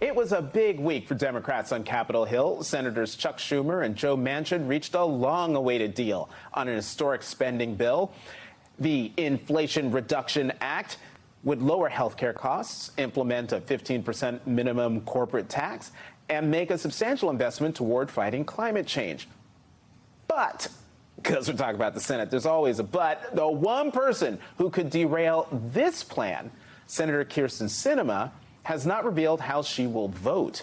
It was a big week for Democrats on Capitol Hill. Senators Chuck Schumer and Joe Manchin reached a long-awaited deal on an historic spending bill. The Inflation Reduction Act would lower health care costs, implement a 15% minimum corporate tax, and make a substantial investment toward fighting climate change. But, because we're talking about the Senate, there's always a but. The one person who could derail this plan, Senator Kyrsten Sinema, has not revealed how she will vote.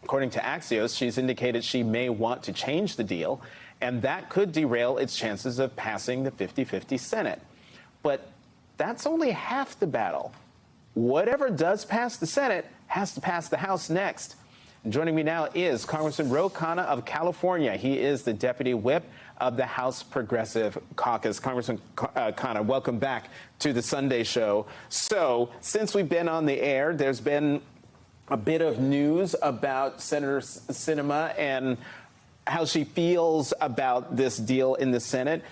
According to Axios, she's indicated she may want to change the deal, and that could derail its chances of passing the 50-50 Senate. But that's only half the battle. Whatever does pass the Senate has to pass the House next. And joining me now is Congressman Khanna of California. He is the deputy whip of the House Progressive Caucus. Congressman Khanna, welcome back to the Sunday Show. So, since we've been on the air, there's been a bit of news about Senator Sinema and how she feels about this deal in the Senate.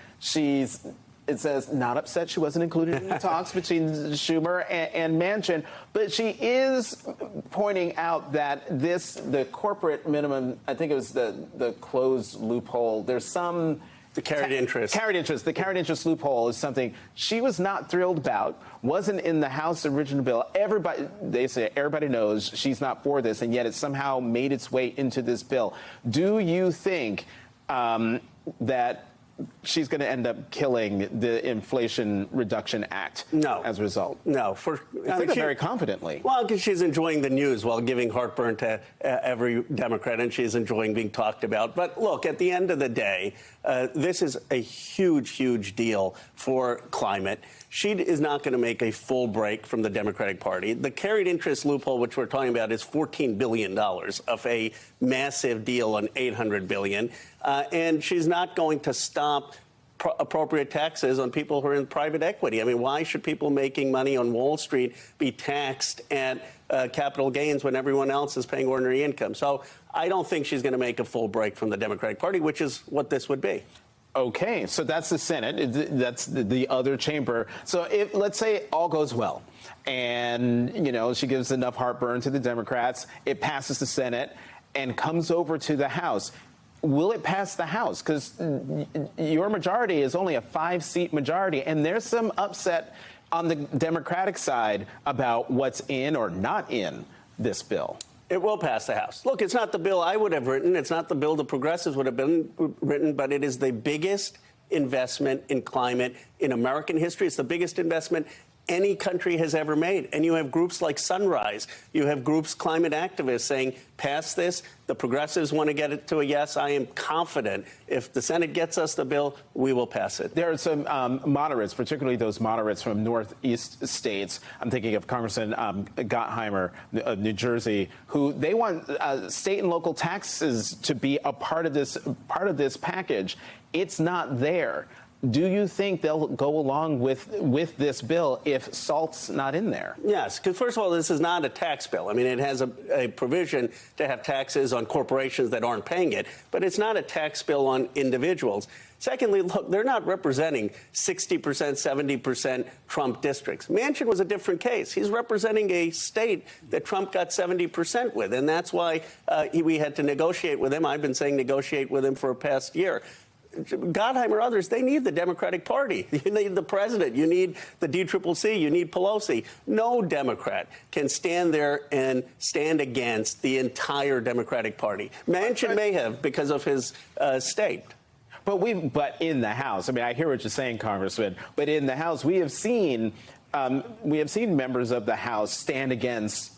It says, not upset she wasn't included in the talks between Schumer and Manchin, but she is pointing out that the corporate minimum, I think it was the closed loophole, there's some... The carried interest. The carried interest loophole is something she was not thrilled about, wasn't in the House original bill. Everybody knows she's not for this, and yet it somehow made its way into this bill. Do you think that she's going to end up killing the Inflation Reduction Act? No. As a result? No. Very confidently. Well, because she's enjoying the news while giving heartburn to every Democrat, and she's enjoying being talked about. But look, at the end of the day, this is a huge, huge deal for climate. She is not going to make a full break from the Democratic Party. The carried interest loophole, which we're talking about, is $14 billion of a massive deal on $800 billion. And she's not going to stop appropriate taxes on people who are in private equity. I mean, why should people making money on Wall Street be taxed at capital gains when everyone else is paying ordinary income? So I don't think she's going to make a full break from the Democratic Party, which is what this would be. Okay, so that's the Senate. That's the other chamber. So let's say all goes well and, she gives enough heartburn to the Democrats, it passes the Senate and comes over to the House. Will it pass the House? Because your majority is only a 5-seat majority, and there's some upset on the Democratic side about what's in or not in this bill. It will pass the House. Look, it's not the bill I would have written. It's not the bill the progressives would have been written, but it is the biggest investment in climate in American history. It's the biggest investment any country has ever made. And you have groups like Sunrise. You have groups, climate activists, saying, pass this. The progressives want to get it to a yes. I am confident if the Senate gets us the bill, we will pass it. There are some moderates, particularly those moderates from Northeast states. I'm thinking of Congressman Gottheimer of New Jersey, who they want state and local taxes to be a part of this package. It's not there. Do you think they'll go along with this bill if SALT's not in there? Yes, because first of all, this is not a tax bill. I mean, it has a provision to have taxes on corporations that aren't paying it, but it's not a tax bill on individuals. Secondly, look, they're not representing 60%, 70% Trump districts. Manchin was a different case. He's representing a state that Trump got 70% with, and that's why we had to negotiate with him. I've been saying negotiate with him for a past year. Gottheimer, others, they need the Democratic Party. You need the president. You need the DCCC. You need Pelosi. No Democrat can stand there and stand against the entire Democratic Party. Manchin may have because of his state. But in the House, I mean, I hear what you're saying, Congressman, but in the House, we have seen members of the House stand against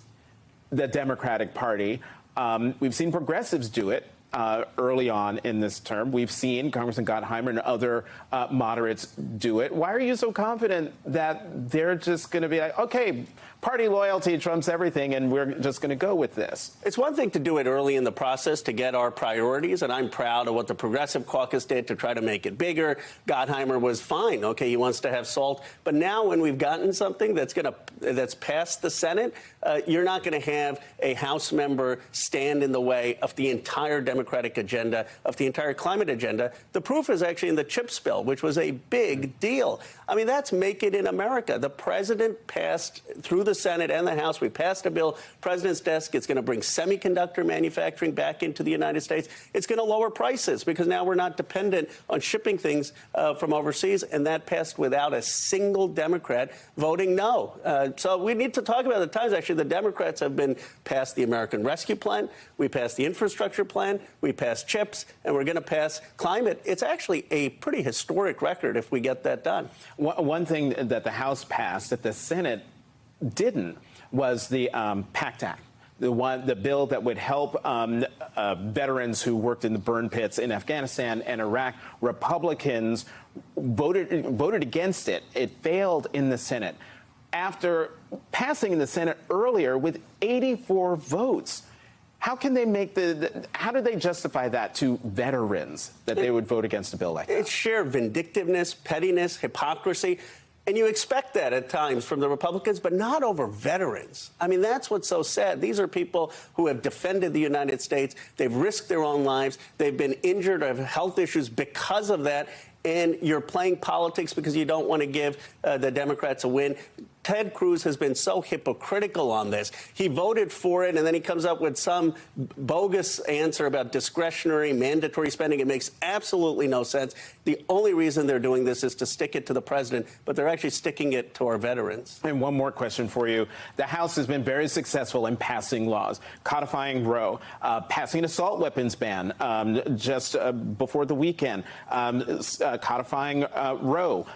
the Democratic Party. We've seen progressives do it. Early on in this term. We've seen Congressman Gottheimer and other moderates do it. Why are you so confident that they're just going to be like, okay, party loyalty trumps everything, and we're just going to go with this? It's one thing to do it early in the process to get our priorities, and I'm proud of what the Progressive Caucus did to try to make it bigger. Gottheimer was fine. Okay, he wants to have SALT. But now when we've gotten something that's passed the Senate, you're not going to have a House member stand in the way of the entire Democratic agenda, of the entire climate agenda. The proof is actually in the CHIPS bill, which was a big deal. I mean, that's Make It in America. The president passed through the the Senate and the House. We passed a bill, President's desk. It's going to bring semiconductor manufacturing back into the United States. It's going to lower prices because now we're not dependent on shipping things from overseas. And that passed without a single Democrat voting no. So we need to talk about the times. Actually, the Democrats have been passed the American Rescue Plan. We passed the infrastructure plan. We passed CHIPS. And we're going to pass climate. It's actually a pretty historic record if we get that done. One thing that the House passed that the Senate didn't was the PACT Act. The bill that would help veterans who worked in the burn pits in Afghanistan and Iraq. Republicans voted against it. It failed in the Senate after passing in the Senate earlier with 84 votes. How can they make how do they justify that to veterans that they would vote against a bill like that? It's sheer vindictiveness, pettiness, hypocrisy. And you expect that at times from the Republicans, but not over veterans. I mean, that's what's so sad. These are people who have defended the United States. They've risked their own lives. They've been injured or have health issues because of that. And you're playing politics because you don't want to give the Democrats a win. Ted Cruz has been so hypocritical on this. He voted for it, and then he comes up with some bogus answer about discretionary, mandatory spending. It makes absolutely no sense. The only reason they're doing this is to stick it to the president, but they're actually sticking it to our veterans. And one more question for you. The House has been very successful in passing laws, codifying Roe, passing an assault weapons ban just before the weekend, codifying Roe,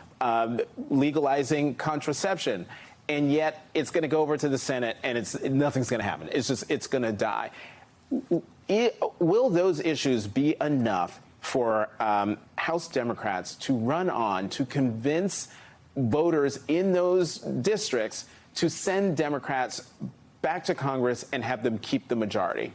legalizing contraception, and yet it's going to go over to the Senate and nothing's going to happen. It's going to die. Will those issues be enough for House Democrats to run on to convince voters in those districts to send Democrats back to Congress and have them keep the majority?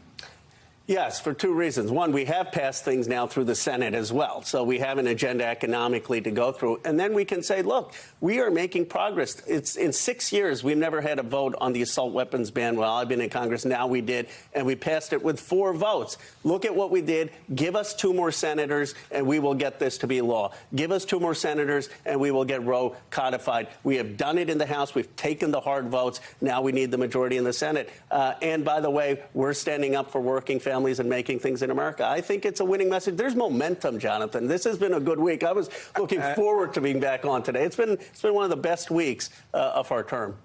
Yes, for two reasons. One, we have passed things now through the Senate as well. So we have an agenda economically to go through. And then we can say, look, we are making progress. It's in 6 years, we've never had a vote on the assault weapons ban. Well, I've been in Congress. Now we did. And we passed it with 4 votes. Look at what we did. Give us 2 more senators and we will get this to be law. Give us 2 more senators and we will get Roe codified. We have done it in the House. We've taken the hard votes. Now we need the majority in the Senate. And by the way, we're standing up for working families and making things in America. I think it's a winning message. There's momentum, Jonathan. This has been a good week. I was looking forward to being back on today. It's been one of the best weeks of our term.